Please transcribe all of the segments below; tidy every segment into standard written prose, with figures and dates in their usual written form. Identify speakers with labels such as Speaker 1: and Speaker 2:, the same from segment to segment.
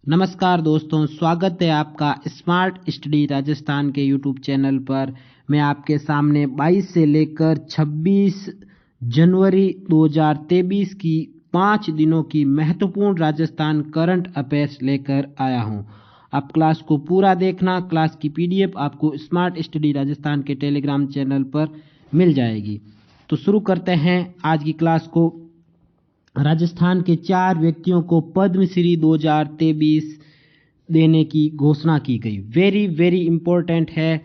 Speaker 1: नमस्कार दोस्तों, स्वागत है आपका स्मार्ट स्टडी राजस्थान के यूट्यूब चैनल पर। मैं आपके सामने 22 से लेकर 26 जनवरी 2023 की 5 दिनों की महत्वपूर्ण राजस्थान करंट अफेयर्स लेकर आया हूं। आप क्लास को पूरा देखना। क्लास की पीडीएफ आपको स्मार्ट स्टडी राजस्थान के टेलीग्राम चैनल पर मिल जाएगी। तो शुरू करते हैं आज की क्लास को। राजस्थान के 4 व्यक्तियों को पद्मश्री 2023 देने की घोषणा की गई। वेरी वेरी इंपॉर्टेंट है।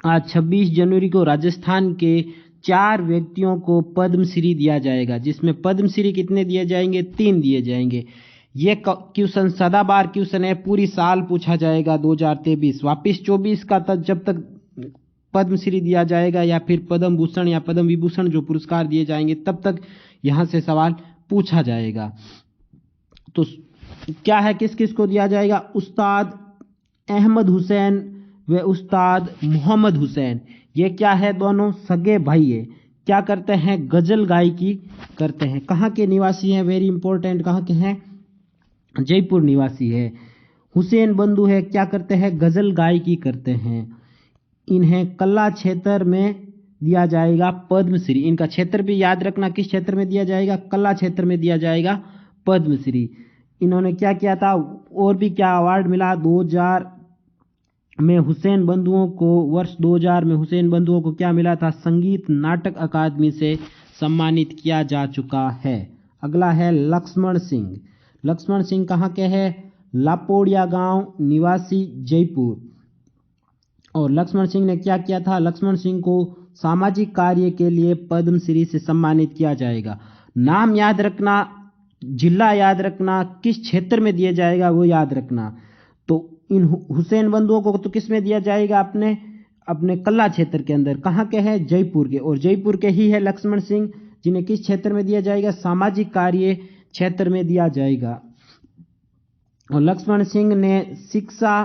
Speaker 1: आज 26 जनवरी को राजस्थान के 4 व्यक्तियों को पद्मश्री दिया जाएगा, जिसमें पद्मश्री कितने दिए जाएंगे? 3 दिए जाएंगे। ये क्वेश्चन सदाबहार क्वेश्चन है, पूरी साल पूछा जाएगा 2023। वापिस 24 का तक जब तक पद्मश्री दिया जाएगा या फिर पद्म भूषण या पद्म विभूषण जो पुरस्कार दिए जाएंगे तब तक यहां से सवाल पूछा जाएगा। तो क्या है, किस किस को दिया जाएगा? उस्ताद अहमद हुसैन व उस्ताद मोहम्मद हुसैन। ये क्या है? दोनों सगे भाई है। क्या करते हैं? गजल गायकी करते हैं। कहाँ के निवासी हैं? वेरी इंपॉर्टेंट, कहाँ के हैं? जयपुर निवासी है। हुसैन बंधु है, क्या करते हैं? गजल गायकी करते हैं। इन्हें कला क्षेत्र में दिया जाएगा पद्मश्री। इनका क्षेत्र भी याद रखना, किस क्षेत्र में दिया जाएगा? कला क्षेत्र में दिया जाएगा पद्मश्री। इन्होंने क्या किया था? और भी क्या अवार्ड मिला? 2000 में हुसैन बंधुओं को, वर्ष 2000 में हुसैन बंधुओं को क्या मिला था? संगीत नाटक अकादमी से सम्मानित किया जा चुका है। अगला है लक्ष्मण सिंह। लक्ष्मण सिंह कहाँ के हैं? लापोड़िया गांव निवासी, जयपुर। और लक्ष्मण सिंह ने क्या किया था? लक्ष्मण सिंह को सामाजिक कार्य के लिए पद्मश्री से सम्मानित किया जाएगा। नाम याद रखना, जिला याद रखना, किस क्षेत्र में दिया जाएगा वो याद रखना। तो इन हुसैन बंधुओं को तो किस में दिया जाएगा? अपने कला क्षेत्र के अंदर। कहाँ के हैं? जयपुर के। और जयपुर के ही है लक्ष्मण सिंह, जिन्हें किस क्षेत्र में दिया जाएगा? सामाजिक कार्य क्षेत्र में दिया जाएगा। और लक्ष्मण सिंह ने शिक्षा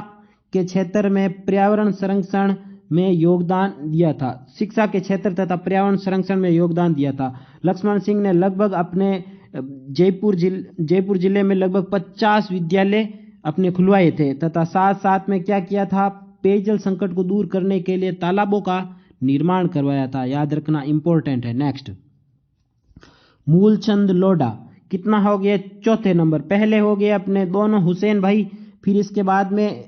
Speaker 1: के क्षेत्र में पर्यावरण संरक्षण में योगदान दिया था। शिक्षा के क्षेत्र तथा पर्यावरण संरक्षण में योगदान दिया था। लक्ष्मण सिंह ने लगभग अपने जयपुर जिले में लगभग 50 विद्यालय अपने खुलवाए थे तथा साथ साथ में क्या किया था? पेयजल संकट को दूर करने के लिए तालाबों का निर्माण करवाया था। याद रखना, इंपॉर्टेंट है। नेक्स्ट, मूलचंद लोढ़ा कितना हो गया? चौथे नंबर। पहले हो गए अपने दोनों हुसैन भाई, फिर इसके बाद में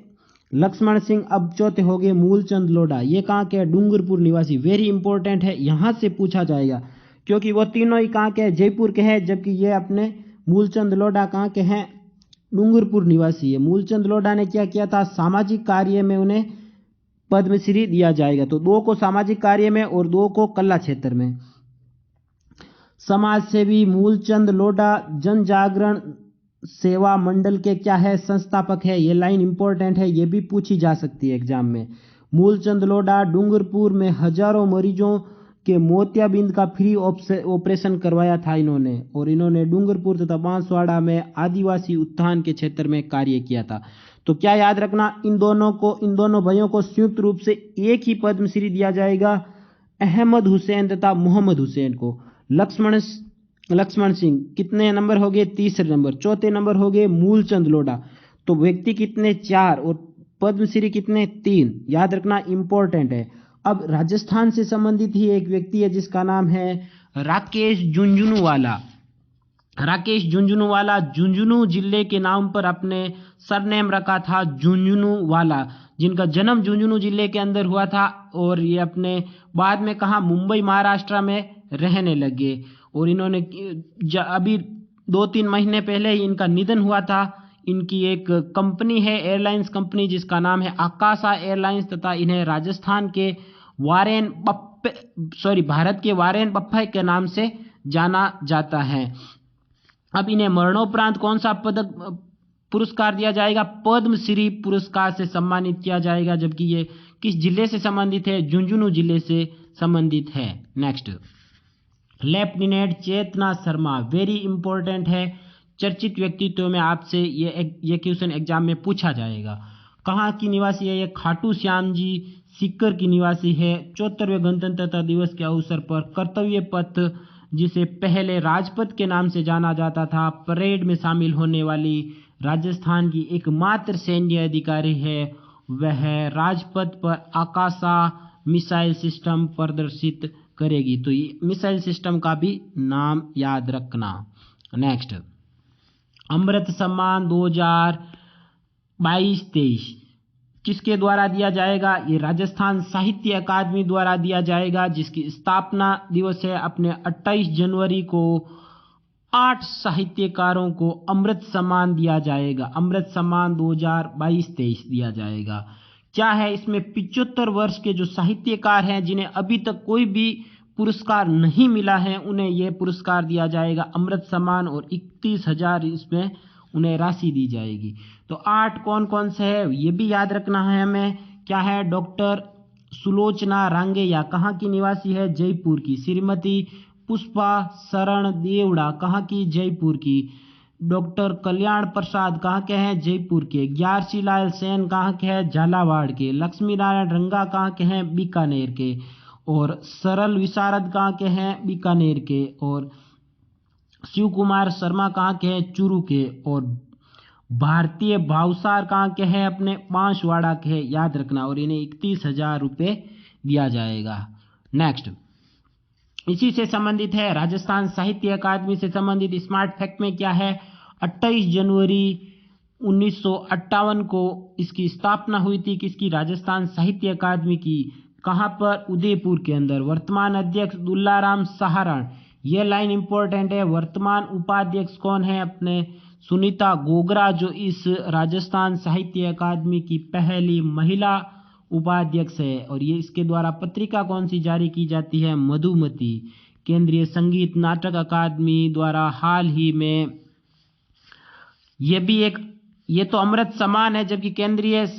Speaker 1: लक्ष्मण सिंह, अब चौथे हो गए मूलचंद लोढ़ा। ये कहाँ के? डूंगरपुर निवासी। वेरी इंपॉर्टेंट है, यहां से पूछा जाएगा क्योंकि वो तीनों ही कहाँ के हैं? जयपुर के हैं, जबकि ये अपने मूलचंद लोढ़ा कहाँ के हैं? डूंगरपुर निवासी है। मूलचंद लोढ़ा ने क्या किया था? सामाजिक कार्य में उन्हें पद्मश्री दिया जाएगा। तो 2 को सामाजिक कार्य में और 2 को कला क्षेत्र में। समाज सेवी मूलचंद लोढ़ा जन जागरण सेवा मंडल के क्या है? संस्थापक है। ये लाइन इंपॉर्टेंट है, ये भी पूछी जा सकती है एग्जाम में। मूलचंद लोढ़ा डूंगरपुर में हजारों मरीजों के मोतियाबिंद का फ्री ऑपरेशन करवाया था इन्होंने। और इन्होंने डूंगरपुर तथा बांसवाड़ा में आदिवासी उत्थान के क्षेत्र में कार्य किया था। तो क्या याद रखना? इन दोनों भाइयों को संयुक्त रूप से एक ही पद्मश्री दिया जाएगा, अहमद हुसैन तथा मोहम्मद हुसैन को। लक्ष्मण सिंह कितने नंबर हो गए? तीसरे नंबर। चौथे नंबर हो गए मूलचंद लोढ़ा। तो व्यक्ति कितने? 4 और पद्मश्री कितने? 3। याद रखना, इंपॉर्टेंट है। अब राजस्थान से संबंधित ही एक व्यक्ति है जिसका नाम है राकेश झुंझुनूवाला। राकेश झुंझुनूवाला झुंझुनू जिले के नाम पर अपने सरनेम रखा था झुंझुनूवाला, जिनका जन्म झुंझुनू जिले के अंदर हुआ था। और ये अपने बाद में कहा? मुंबई महाराष्ट्र में रहने लगे। और इन्होंने अभी 2-3 महीने पहले ही इनका निधन हुआ था। इनकी एक कंपनी है, एयरलाइंस कंपनी, जिसका नाम है आकाशा एयरलाइंस तथा इन्हें राजस्थान के भारत के वारेन बप्पा के नाम से जाना जाता है। अब इन्हें मरणोपरांत कौन सा पुरस्कार दिया जाएगा? पद्मश्री पुरस्कार से सम्मानित किया जाएगा। जबकि ये किस जिले से संबंधित है? झुंझुनू जिले से संबंधित है। नेक्स्ट, लेफ्टिनेंट चेतना शर्मा। वेरी इंपॉर्टेंट है, चर्चित व्यक्तित्व में आपसे ये क्वेश्चन एग्जाम में पूछा जाएगा। कहाँ की निवासी है? ये खाटू श्याम जी सीकर की निवासी है। 74वें गणतंत्रता दिवस के अवसर पर कर्तव्य पथ, जिसे पहले राजपथ के नाम से जाना जाता था, परेड में शामिल होने वाली राजस्थान की एकमात्र सैन्य अधिकारी है वह राजपथ पर आकाशा मिसाइल सिस्टम प्रदर्शित करेगी। तो ये मिसाइल सिस्टम का भी नाम याद रखना। नेक्स्ट, अमृत सम्मान 2022-23 किसके द्वारा दिया जाएगा? ये राजस्थान साहित्य अकादमी द्वारा दिया जाएगा, जिसकी स्थापना दिवस है अपने 28 जनवरी को। 8 साहित्यकारों को अमृत सम्मान दिया जाएगा। अमृत सम्मान 2022-23 दिया जाएगा। क्या है इसमें? 75 वर्ष के जो साहित्यकार हैं जिन्हें अभी तक कोई भी पुरस्कार नहीं मिला है, उन्हें यह पुरस्कार दिया जाएगा अमृत सम्मान, और 31,000 इसमें उन्हें राशि दी जाएगी। तो 8 कौन कौन से है ये भी याद रखना है हमें। क्या है? डॉक्टर सुलोचना रांगेया कहाँ की निवासी है? जयपुर की। श्रीमती पुष्पा शरण देवड़ा कहाँ की? जयपुर की। डॉक्टर कल्याण प्रसाद कहाँ के हैं? जयपुर के। ग्यारसी लाल सेन कहाँ के हैं? झालावाड़ के। लक्ष्मी नारायण रंगा कहाँ के हैं? बीकानेर के। और सरल विशारद कहाँ के हैं? बीकानेर के। और शिव कुमार शर्मा कहाँ के हैं? चूरू के। और भारतीय भावसार कहाँ के हैं? अपने बांसवाड़ा के हैं, याद रखना। और इन्हें 31,000 रुपये दिया जाएगा। नेक्स्ट, इसी से संबंधित है राजस्थान साहित्य अकादमी से संबंधित स्मार्ट फैक्ट में क्या है? 28 जनवरी 1958 को इसकी स्थापना हुई थी। किसकी? राजस्थान साहित्य अकादमी की। कहाँ पर? उदयपुर के अंदर। वर्तमान अध्यक्ष दुल्लाराम सहारण। यह लाइन इंपॉर्टेंट है। वर्तमान उपाध्यक्ष कौन है? अपने सुनीता गोगरा, जो इस राजस्थान साहित्य अकादमी की पहली महिला उपाध्यक्ष है। और ये इसके द्वारा पत्रिका कौन सी जारी की जाती है? मधुमती। केंद्रीय संगीत नाटक अकादमी द्वारा हाल ही में ये तो अमृत सम्मान है, जबकि केंद्रीय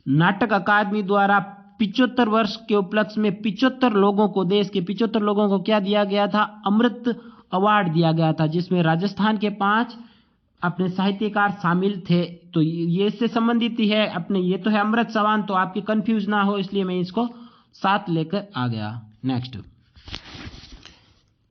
Speaker 1: नाटक अकादमी द्वारा 75 वर्ष के उपलक्ष्य में 75 लोगों को, देश के 75 लोगों को क्या दिया गया था? अमृत अवार्ड दिया गया था, जिसमें राजस्थान के 5 अपने साहित्यकार शामिल थे। तो ये इससे संबंधित ही है। अपने ये तो है अमृत सम्मान, तो आपके कंफ्यूज ना हो इसलिए मैं इसको साथ लेकर आ गया। नेक्स्ट,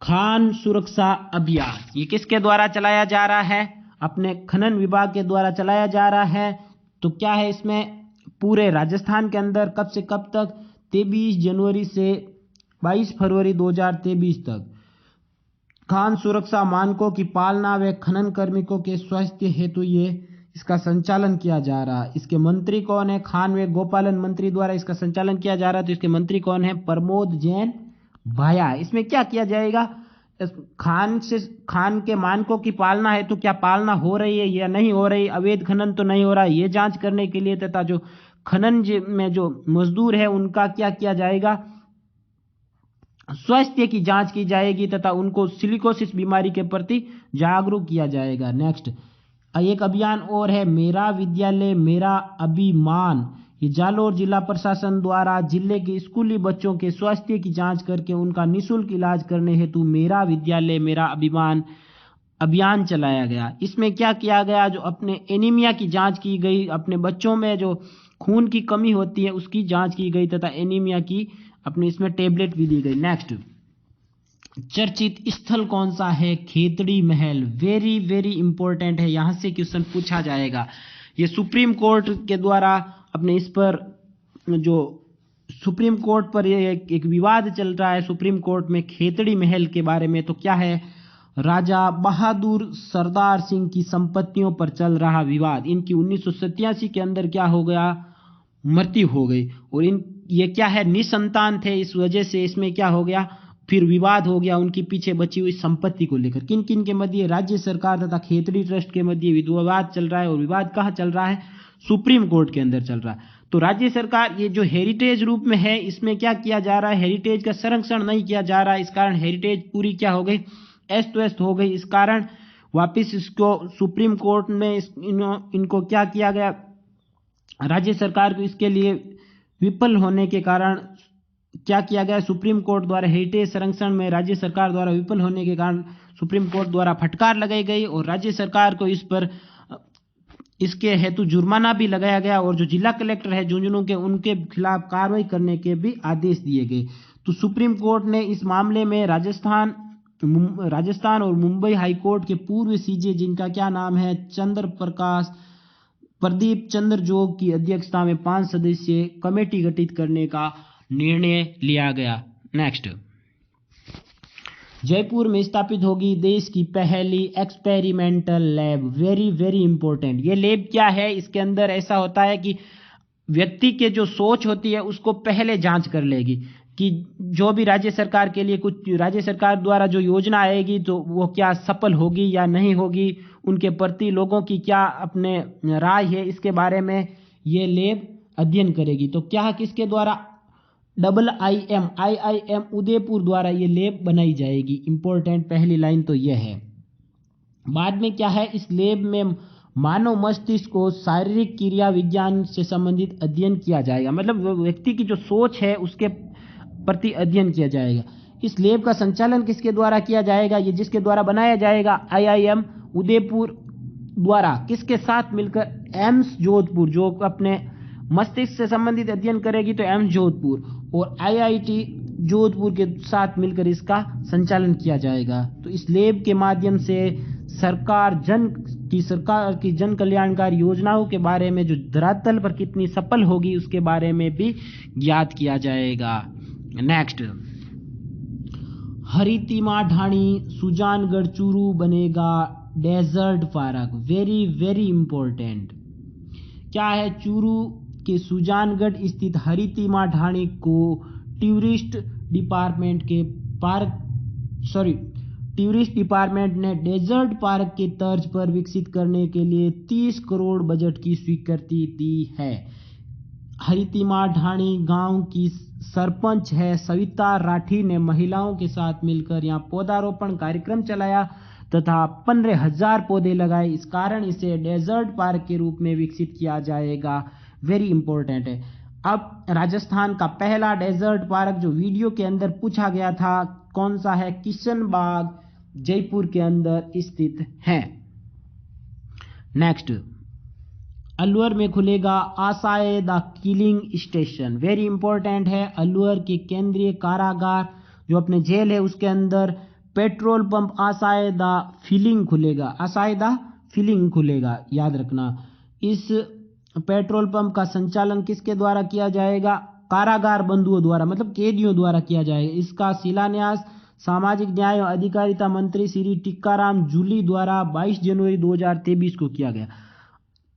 Speaker 1: खान सुरक्षा अभियान ये किसके द्वारा चलाया जा रहा है? अपने खनन विभाग के द्वारा चलाया जा रहा है। तो क्या है इसमें? पूरे राजस्थान के अंदर कब से कब तक? 23 जनवरी से 22 फरवरी 2023 तक खान सुरक्षा मानकों की पालना व खनन कार्मिकों के स्वास्थ्य हेतु ये इसका संचालन किया जा रहा है। इसके मंत्री कौन है? खान व गोपालन मंत्री द्वारा इसका संचालन किया जा रहा है। तो इसके मंत्री कौन है? प्रमोद जैन भाया। इसमें क्या किया जाएगा? खान के मानकों की पालना है, तो क्या पालना हो रही है या नहीं हो रही, अवैध खनन तो नहीं हो रहा है, ये जांच करने के लिए, तथा जो खनन में जो मजदूर है उनका क्या किया जाएगा? स्वास्थ्य की जांच की जाएगी तथा उनको सिलिकोसिस बीमारी के प्रति जागरूक किया जाएगा। नेक्स्ट, एक अभियान और है, मेरा विद्यालय मेरा अभिमान। ये जालोर जिला प्रशासन द्वारा जिले के स्कूली बच्चों के स्वास्थ्य की जांच करके उनका निःशुल्क इलाज करने हेतु मेरा विद्यालय मेरा अभिमान अभियान चलाया गया। इसमें क्या किया गया? जो अपने एनीमिया की जांच की गई, अपने बच्चों में जो खून की कमी होती है उसकी जांच की गई तथा एनीमिया की अपने इसमें टेबलेट भी दी गई। नेक्स्ट, चर्चित स्थल कौन सा है? खेतड़ी महल। वेरी वेरी इंपॉर्टेंट है, यहां से क्वेश्चन पूछा जाएगा। ये सुप्रीम कोर्ट के द्वारा अपने इस पर जो सुप्रीम कोर्ट पर ये एक विवाद चल रहा है सुप्रीम कोर्ट में खेतड़ी महल के बारे में। तो क्या है? राजा बहादुर सरदार सिंह की संपत्तियों पर चल रहा विवाद। इनकी 1987 के अंदर क्या हो गया? मृत्यु हो गई। और ये क्या है? निसंतान थे, इस वजह से इसमें क्या हो गया? फिर विवाद हो गया उनकी पीछे बची हुई संपत्ति को लेकर। किन किन के मध्य? राज्य सरकार तथा खेतड़ी ट्रस्ट के मध्य विवाद चल रहा है। और विवाद कहाँ चल रहा है? सुप्रीम कोर्ट के अंदर चल रहा है। तो राज्य सरकार ये जो हेरिटेज रूप में है, इसमें क्या किया जा रहा है? हेरिटेज का संरक्षण नहीं किया जा रहा है। इस कारण हेरिटेज पूरी क्या हो गई? अस्त व्यस्त हो गई। इस कारण वापिस इसको सुप्रीम कोर्ट में इनको क्या किया गया? राज्य सरकार को इसके लिए विफल होने के कारण क्या किया गया? सुप्रीम कोर्ट द्वारा हेरिटेज संरक्षण में राज्य सरकार द्वारा विफल होने के कारण सुप्रीम कोर्ट द्वारा फटकार लगाई गई और राज्य सरकार को इस पर इसके हेतु जुर्माना भी लगाया गया। और जो जिला कलेक्टर है झुंझुनू के, उनके खिलाफ कार्रवाई करने के भी आदेश दिए गए। तो सुप्रीम कोर्ट ने इस मामले में राजस्थान राजस्थान और मुंबई हाईकोर्ट के पूर्व सीजे जिनका क्या नाम है, प्रदीप चंद्र जोग की अध्यक्षता में 5 सदस्यीय कमेटी गठित करने का निर्णय लिया गया। नेक्स्ट, जयपुर में स्थापित होगी देश की पहली experimental lab. Very very important. ये लैब क्या है, इसके अंदर ऐसा होता है कि व्यक्ति के जो सोच होती है उसको पहले जांच कर लेगी कि जो भी राज्य सरकार के लिए कुछ राज्य सरकार द्वारा जो योजना आएगी तो वो क्या सफल होगी या नहीं होगी, उनके प्रति लोगों की क्या अपने राय है, इसके बारे में ये लैब अध्ययन करेगी। तो क्या किसके द्वारा, IIM उदयपुर द्वारा ये लैब बनाई जाएगी। इंपॉर्टेंट पहली लाइन तो यह है। बाद में क्या है, इस लैब में मानव मस्तिष्क को शारीरिक क्रिया विज्ञान से संबंधित अध्ययन किया जाएगा, मतलब व्यक्ति की जो सोच है उसके प्रति अध्ययन किया जाएगा। इस लैब का संचालन किसके द्वारा किया जाएगा, ये जिसके द्वारा बनाया जाएगा IIM उदयपुर द्वारा, किसके साथ मिलकर, एम्स जोधपुर, जो अपने मस्तिष्क से संबंधित अध्ययन करेगी तो एम्स जोधपुर, और IIT जोधपुर के साथ मिलकर इसका संचालन किया जाएगा। तो इस लैब के माध्यम से सरकार की जन कल्याणकारी योजनाओं के बारे में जो धरातल पर कितनी सफल होगी उसके बारे में भी ज्ञात किया जाएगा। नेक्स्ट, हरितिमा ढाणी सुजानगढ़ चूरू बनेगा desert park. Very very important. क्या है, चूरू के सुजानगढ़ स्थित हरितिमा ढाणी को टूरिस्ट डिपार्टमेंट ने डेजर्ट पार्क के तर्ज पर विकसित करने के लिए 30 करोड़ बजट की स्वीकृति दी है। हरितिमा ढाणी गांव की सरपंच है सविता राठी ने महिलाओं के साथ मिलकर यहां पौधारोपण कार्यक्रम चलाया तथा 15,000 पौधे लगाए। इस कारण इसे डेजर्ट पार्क के रूप में विकसित किया जाएगा। वेरी इंपॉर्टेंट है। अब राजस्थान का पहला डेजर्ट पार्क जो वीडियो के अंदर पूछा गया था कौन सा है, किशन बाग जयपुर के अंदर स्थित है। नेक्स्ट, अलवर में खुलेगा आसाए the killing station. Very important है। अलवर के केंद्रीय कारागार जो अपने जेल है उसके अंदर पेट्रोल पंप आसाए द फिलिंग खुलेगा, याद रखना। इस पेट्रोल पंप का संचालन किसके द्वारा किया जाएगा, कारागार बंधुओं द्वारा, मतलब कैदियों द्वारा किया जाएगा। इसका शिलान्यास सामाजिक न्याय और अधिकारिता मंत्री श्री टीकाराम जूली द्वारा 22 जनवरी 2023 को किया गया।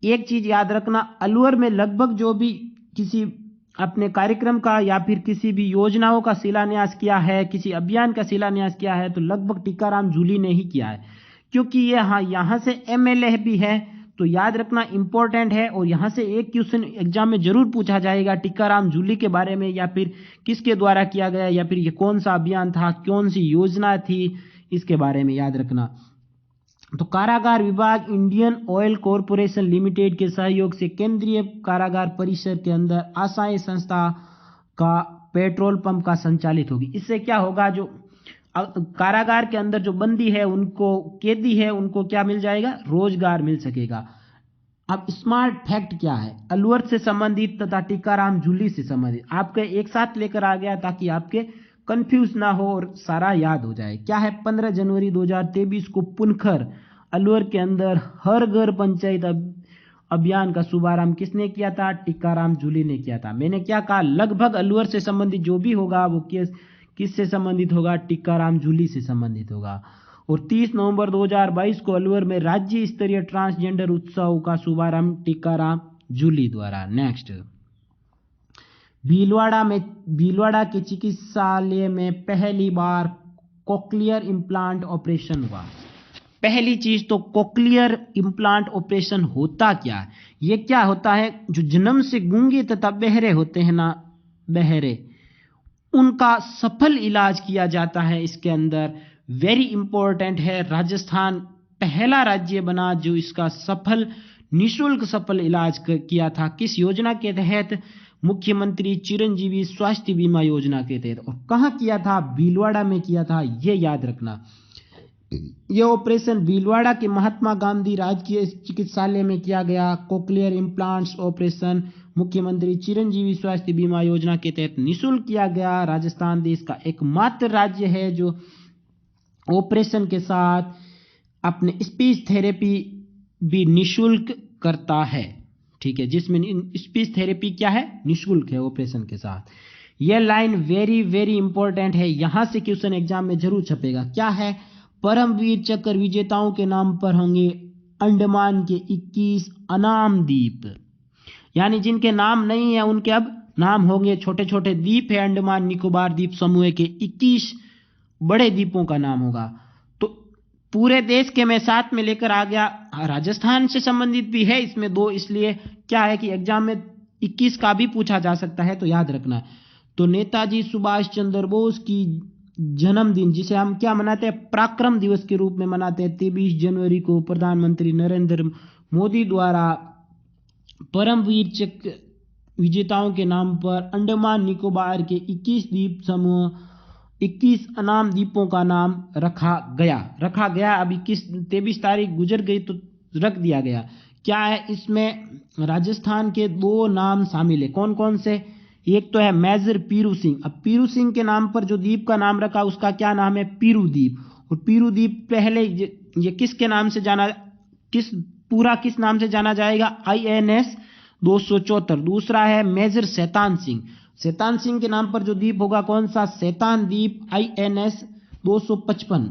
Speaker 1: एक चीज याद रखना, अलवर में लगभग जो भी किसी अपने कार्यक्रम का या फिर किसी भी योजनाओं का शिलान्यास किया है, किसी अभियान का शिलान्यास किया है तो लगभग टीकाराम जूली ने ही किया है, क्योंकि ये यहाँ से MLA भी है। तो याद रखना इंपॉर्टेंट है। और यहाँ से एक क्वेश्चन एग्जाम में जरूर पूछा जाएगा टीकाराम जूली के बारे में, या फिर किसके द्वारा किया गया, या फिर ये कौन सा अभियान था, कौन सी योजना थी, इसके बारे में याद रखना। तो कारागार विभाग इंडियन ऑयल कॉरपोरेशन लिमिटेड के सहयोग से केंद्रीय कारागार परिसर के अंदर आसाए संस्था का पेट्रोल पंप का संचालित होगी। इससे क्या होगा, जो कारागार के अंदर जो बंदी है उनको, कैदी है उनको क्या मिल जाएगा, रोजगार मिल सकेगा। अब स्मार्ट फैक्ट क्या है, अलवर से संबंधित तथा टीकाराम जूली से संबंधित आपके एक साथ लेकर आ गया ताकि आपके कंफ्यूज ना हो और सारा याद हो जाए। क्या है, 15 जनवरी 2023 को पुनखर अलवर के अंदर हर घर पंचायत अभियान का शुभारंभ किसने किया था, टीकाराम जूली ने किया था। मैंने क्या कहा, लगभग अलवर से संबंधित जो भी होगा वो किससे संबंधित होगा, टीकाराम जूली से संबंधित होगा। और 30 नवंबर 2022 को अलवर में राज्य स्तरीय ट्रांसजेंडर उत्सव का शुभारंभ टीकाराम जूली द्वारा। नेक्स्ट, भीलवाड़ा के चिकित्सालय में पहली बार कोक्लियर इम्प्लांट ऑपरेशन हुआ। पहली चीज तो कोक्लियर इम्प्लांट ऑपरेशन होता क्या है, ये क्या होता है, जो जन्म से गूंगे तथा बहरे होते हैं ना, बहरे, उनका सफल इलाज किया जाता है इसके अंदर। वेरी इंपॉर्टेंट है। राजस्थान पहला राज्य बना जो इसका निःशुल्क सफल इलाज किया था। किस योजना के तहत, मुख्यमंत्री चिरंजीवी स्वास्थ्य बीमा योजना के तहत। और कहां किया था, भीलवाड़ा में किया था, ये याद रखना। यह ऑपरेशन भीलवाड़ा के महात्मा गांधी राजकीय चिकित्सालय में किया गया। कोक्लियर इम्प्लांट्स ऑपरेशन मुख्यमंत्री चिरंजीवी स्वास्थ्य बीमा योजना के तहत निःशुल्क किया गया। राजस्थान देश का एकमात्र राज्य है जो ऑपरेशन के साथ अपने स्पीच थेरेपी भी निशुल्क करता है। ठीक है, जिसमें स्पीच थेरेपी क्या है, निशुल्क है ऑपरेशन के साथ। यह लाइन वेरी वेरी इंपॉर्टेंट है, यहां से क्वेश्चन एग्जाम में जरूर छपेगा। क्या है, परमवीर चक्र विजेताओं के नाम पर होंगे अंडमान के 21 अनाम द्वीप, यानी जिनके नाम नहीं है उनके अब नाम होंगे। छोटे छोटे द्वीप है अंडमान निकोबार द्वीप समूह के, 21 बड़े द्वीपों का नाम होगा। तो पूरे देश के मैं साथ में लेकर आ गया, राजस्थान से संबंधित भी है इसमें दो, इसलिए क्या है कि एग्जाम में 21 का भी पूछा जा सकता है, तो याद रखना। तो नेताजी सुभाष चंद्र बोस की जन्मदिन, जिसे हम क्या मनाते हैं, पराक्रम दिवस के रूप में मनाते हैं, 23 जनवरी को प्रधानमंत्री नरेंद्र मोदी द्वारा परमवीर चक्र विजेताओं के नाम पर अंडमान निकोबार के 21 द्वीप समूह, 21 अनाम द्वीपों का नाम रखा गया। अब 23 तारीख गुजर गई तो रख दिया गया। क्या है, इसमें राजस्थान के दो नाम शामिल है। कौन कौन से, एक तो है मेजर पीरू सिंह। अब पीरू सिंह के नाम पर जो द्वीप का नाम रखा उसका क्या नाम है, पीरू द्वीप। और पीरू द्वीप पहले ये किसके नाम से जाना, किस नाम से जाना जाएगा, INS 274। दूसरा है मेजर शैतान सिंह के नाम पर जो द्वीप होगा कौन सा, शैतान द्वीप, INS 255।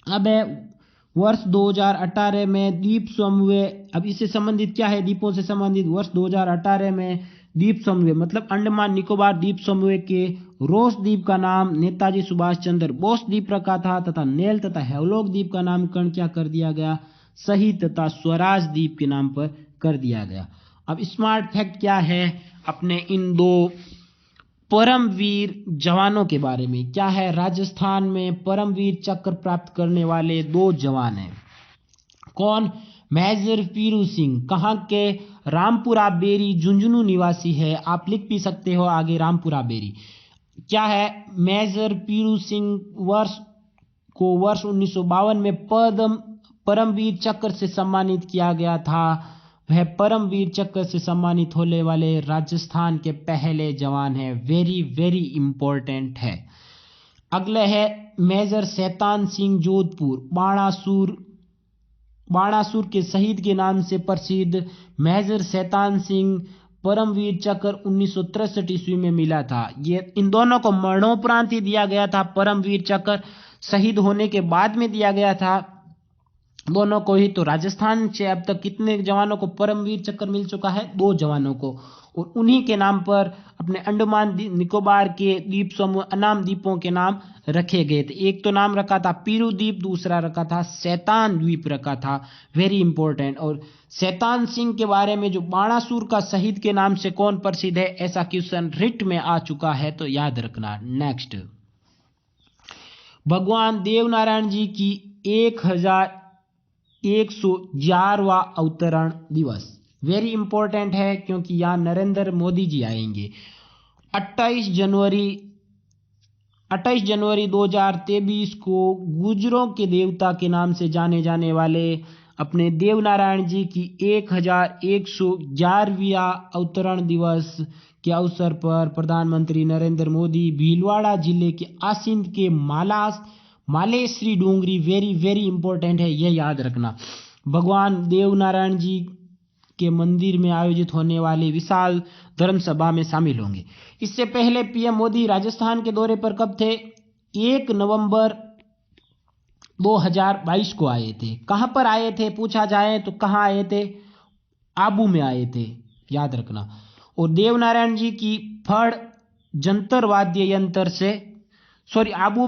Speaker 1: अब है वर्ष 2018 में द्वीप समूह, अब इससे संबंधित क्या है, द्वीपों से संबंधित वर्ष 2018 में द्वीप समूह मतलब अंडमान निकोबार द्वीप समूह के रोस द्वीप का नाम नेताजी सुभाष चंद्र बोस द्वीप रखा था, तथा नेल तथा हेवलॉक द्वीप का नामकरण क्या कर दिया गया, शहीद तथा स्वराज द्वीप के नाम पर कर दिया गया। अब स्मार्ट फैक्ट क्या है अपने इन दो परमवीर जवानों के बारे में। क्या है, राजस्थान में परमवीर चक्र प्राप्त करने वाले दो जवान हैं। कौन, मेजर पीरू सिंह, कहाँ के, रामपुरा बेरी, झुंझुनू निवासी है। आप लिख भी सकते हो आगे रामपुरा बेरी। क्या है, मेजर पीरू सिंह वर्ष 1952 में परमवीर चक्र से सम्मानित किया गया था। वह परमवीर चक्र से सम्मानित होने वाले राजस्थान के पहले जवान हैं। वेरी वेरी इंपॉर्टेंट है। अगले है मेजर शैतान सिंह जोधपुर, बाणासुर के शहीद के नाम से प्रसिद्ध मेजर शैतान सिंह परमवीर चक्र 1963 ईस्वी में मिला था। ये इन दोनों को मरणोपरांत ही दिया गया था, परमवीर चक्र शहीद होने के बाद में दिया गया था दोनों को ही। तो राजस्थान से अब तक कितने जवानों को परमवीर चक्र मिल चुका है, 2 जवानों को, और उन्हीं के नाम पर अपने अंडमान निकोबार के द्वीप समूह अनाम द्वीपों के नाम रखे गए थे। एक तो नाम रखा था पीरू द्वीप, दूसरा रखा था शैतान द्वीप रखा था। Very important. और शैतान सिंह के बारे में जो बाणासुर का शहीद के नाम से कौन प्रसिद्ध है, ऐसा क्वेश्चन रिट में आ चुका है, तो याद रखना। नेक्स्ट, भगवान देवनारायण जी की 1111वां अवतरण दिवस। वेरी इंपॉर्टेंट है क्योंकि यहां नरेंद्र मोदी जी आएंगे। 28 जनवरी 2023 को गुजरों के देवता के नाम से जाने जाने वाले अपने देवनारायण जी की 1111वां अवतरण दिवस के अवसर पर प्रधानमंत्री नरेंद्र मोदी भीलवाड़ा जिले के आसिंद के मालेश्री डोंगरी, वेरी वेरी इंपॉर्टेंट है, यह याद रखना, भगवान देवनारायण जी के मंदिर में आयोजित होने वाली विशाल धर्म सभा में शामिल होंगे। इससे पहले पीएम मोदी राजस्थान के दौरे पर कब थे, 1 नवंबर 2022 को आए थे। कहां पर आए थे पूछा जाए तो कहां आए थे, आबू में आए थे, याद रखना। और देवनारायण जी की फड़ जंतर वाद्य यंत्र से, सॉरी, आबू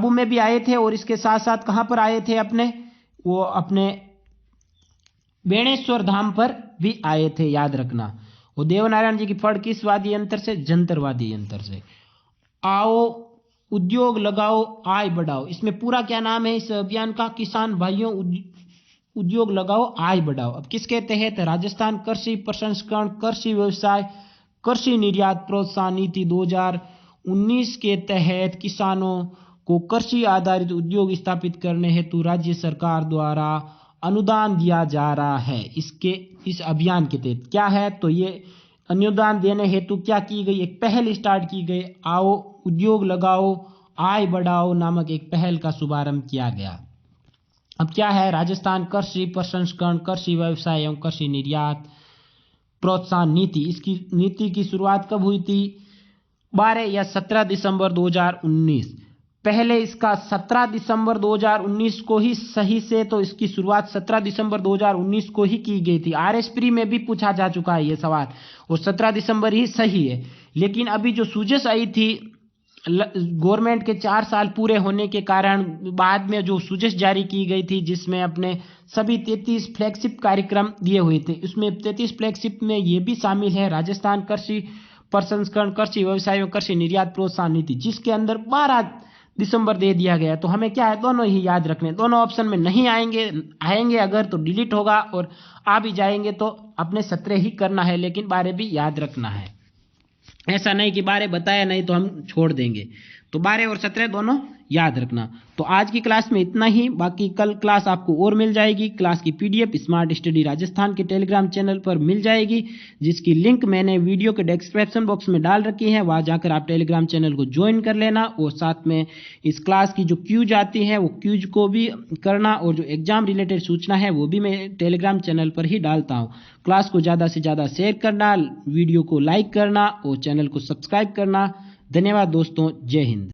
Speaker 1: में भी आए थे, और इसके साथ साथ कहां पर आए थे, अपने बेणेश्वर धाम पर भी आए थे, याद रखना। वो देवनारायण जी की फड़ किस वाद्य यंत्र से, जंतर वाद्य यंत्र से। आओ उद्योग लगाओ आय बढ़ाओ, इसमें पूरा क्या नाम है इस अभियान का, किसान भाइयों उद्योग लगाओ आय बढ़ाओ। अब किसके तहत, राजस्थान कृषि प्रसंस्करण, कृषि व्यवसाय, कृषि निर्यात प्रोत्साहन नीति 2019 के तहत किसानों को कृषि आधारित उद्योग स्थापित करने हेतु राज्य सरकार द्वारा अनुदान दिया जा रहा है। इस अभियान के तहत क्या है, तो ये अनुदान देने हेतु क्या की गई, एक पहल स्टार्ट की गई, आओ उद्योग लगाओ आय बढ़ाओ नामक एक पहल का शुभारंभ किया गया। अब क्या है, राजस्थान कृषि प्रसंस्करण, कृषि व्यवसाय एवं कृषि निर्यात प्रोत्साहन नीति, इसकी नीति की शुरुआत कब हुई थी? 12 या 17 दिसंबर 2019। पहले इसका 17 दिसंबर 2019 को ही सही से, तो इसकी शुरुआत 17 दिसंबर 2019 को ही की गई थी। आरएस प्री में भी पूछा जा चुका है ये सवाल, और 17 दिसंबर ही सही है। लेकिन अभी जो सूझश आई थी गवर्नमेंट के 4 साल पूरे होने के कारण, बाद में जो सूझश जारी की गई थी जिसमें अपने सभी 33 फ्लैगशिप कार्यक्रम दिए हुए थे, उसमें 33 फ्लैगशिप में ये भी शामिल है राजस्थान कृषि प्रसंस्करण, कृषि व्यवसाय और कृषि निर्यात प्रोत्साहन नीति, जिसके अंदर 12 दिसंबर दे दिया गया। तो हमें क्या है, दोनों ही याद रखने, दोनों ऑप्शन में नहीं आएंगे अगर तो डिलीट होगा, और आ भी जाएंगे तो अपने 17 ही करना है, लेकिन 12 भी याद रखना है। ऐसा नहीं कि 12 बताया नहीं तो हम छोड़ देंगे, तो 12 और 17 दोनों याद रखना। तो आज की क्लास में इतना ही, बाकी कल क्लास आपको और मिल जाएगी। क्लास की पीडीएफ स्मार्ट स्टडी राजस्थान के टेलीग्राम चैनल पर मिल जाएगी, जिसकी लिंक मैंने वीडियो के डिस्क्रिप्शन बॉक्स में डाल रखी है। वहां जाकर आप टेलीग्राम चैनल को ज्वाइन कर लेना, और साथ में इस क्लास की जो क्यूज आती है वो क्यूज को भी करना, और जो एग्जाम रिलेटेड सूचना है वो भी मैं टेलीग्राम चैनल पर ही डालता हूँ। क्लास को ज़्यादा से ज़्यादा शेयर करना, वीडियो को लाइक करना और चैनल को सब्सक्राइब करना। धन्यवाद दोस्तों, जय हिंद।